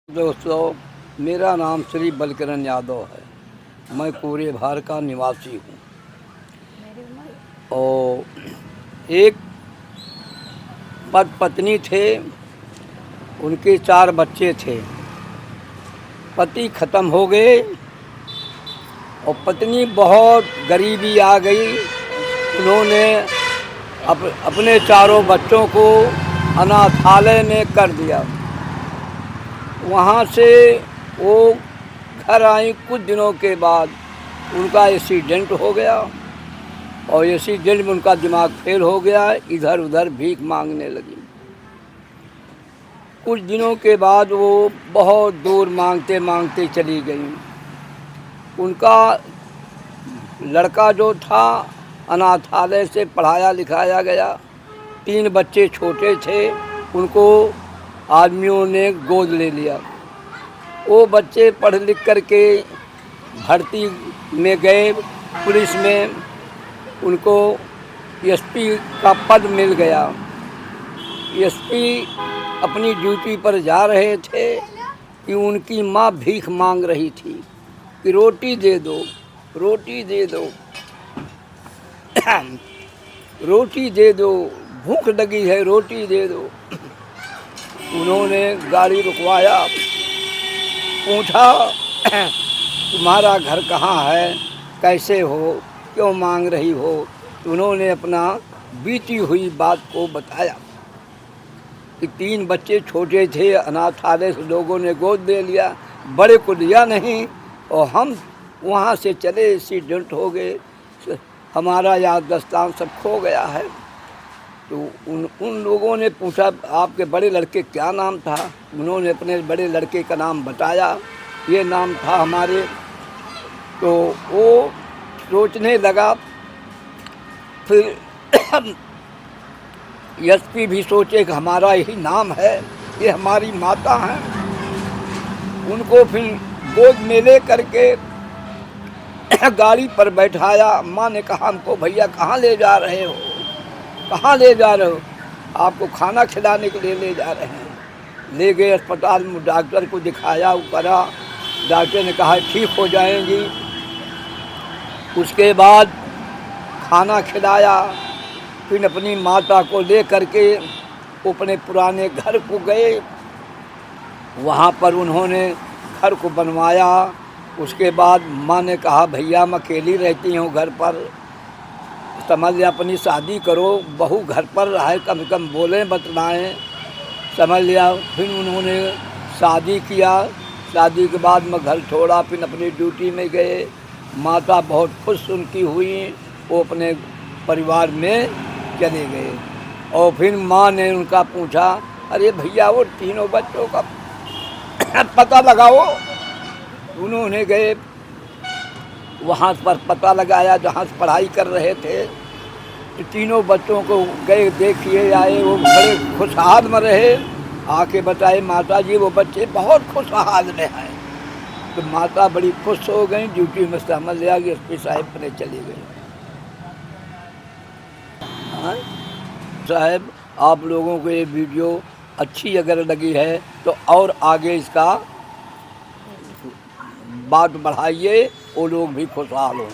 दोस्तों, मेरा नाम श्री बलकरण यादव है। मैं पूरे भारत का निवासी हूँ और एक पत्नी थे, उनके 4 बच्चे थे। पति ख़त्म हो गए और पत्नी बहुत गरीबी आ गई। उन्होंने अपने चारों बच्चों को अनाथालय में कर दिया। वहाँ से वो घर आई, कुछ दिनों के बाद उनका एक्सीडेंट हो गया और एक्सीडेंट में उनका दिमाग फेल हो गया। इधर उधर भीख मांगने लगी। कुछ दिनों के बाद वो बहुत दूर मांगते मांगते चली गई। उनका लड़का जो था अनाथालय से पढ़ाया लिखाया गया। 3 बच्चे छोटे थे, उनको आदमियों ने गोद ले लिया। वो बच्चे पढ़ लिख करके भर्ती में गए पुलिस में। उनको एसपी का पद मिल गया। एसपी अपनी ड्यूटी पर जा रहे थे कि उनकी माँ भीख मांग रही थी कि रोटी दे दो, रोटी दे दो, रोटी दे दो, भूख लगी है, रोटी दे दो। उन्होंने गाड़ी रुकवाया, पूछा तुम्हारा घर कहाँ है, कैसे हो, क्यों मांग रही हो। तो उन्होंने अपना बीती हुई बात को बताया कि 3 बच्चे छोटे थे, अनाथालय से लोगों ने गोद ले लिया, बड़े को लिया नहीं और हम वहाँ से चले, एक्सीडेंट हो गए, हमारा याददाश्त सब खो गया है। तो उन लोगों ने पूछा आपके बड़े लड़के क्या नाम था। उन्होंने अपने बड़े लड़के का नाम बताया, ये नाम था हमारे। तो वो सोचने लगा। फिर एसपी भी सोचे कि हमारा यही नाम है, ये हमारी माता हैं। उनको फिर गोद में ले करके गाड़ी पर बैठाया। माँ ने कहा हमको भैया कहाँ ले जा रहे हो, कहाँ ले जा रहे हो। आपको खाना खिलाने के लिए ले जा रहे हैं। ले गए अस्पताल में, डॉक्टर को दिखाया, वो करा। डॉक्टर ने कहा ठीक हो जाएंगी। उसके बाद खाना खिलाया। फिर अपनी माता को ले करके अपने पुराने घर को गए। वहाँ पर उन्होंने घर को बनवाया। उसके बाद माँ ने कहा भैया मैं अकेली रहती हूँ घर पर, समझ लिया अपनी शादी करो, बहू घर पर रहे, कम से कम बोलें बतलाएँ, समझ लिया। फिर उन्होंने शादी किया। शादी के बाद मैं घर छोड़ा, फिर अपनी ड्यूटी में गए। माता बहुत खुश उनकी हुई, वो अपने परिवार में चले गए। और फिर माँ ने उनका पूछा अरे भैया वो 3 बच्चों का पता लगाओ। उन्होंने गए, वहाँ पर पता लगाया जहाँ से पढ़ाई कर रहे थे। तो 3 बच्चों को गए, देखिए आए, वो बड़े खुशहाल में रहे। आके बताए माता जी वो बच्चे बहुत खुशहाल में हैं। तो माता बड़ी खुश हो गई। ड्यूटी में समझ लिया कि एसपी साहब अपने चले गए। साहब आप लोगों को ये वीडियो अच्छी अगर लगी है तो और आगे इसका बात बढ़ाइए, वो लोग भी खुशहाल हों।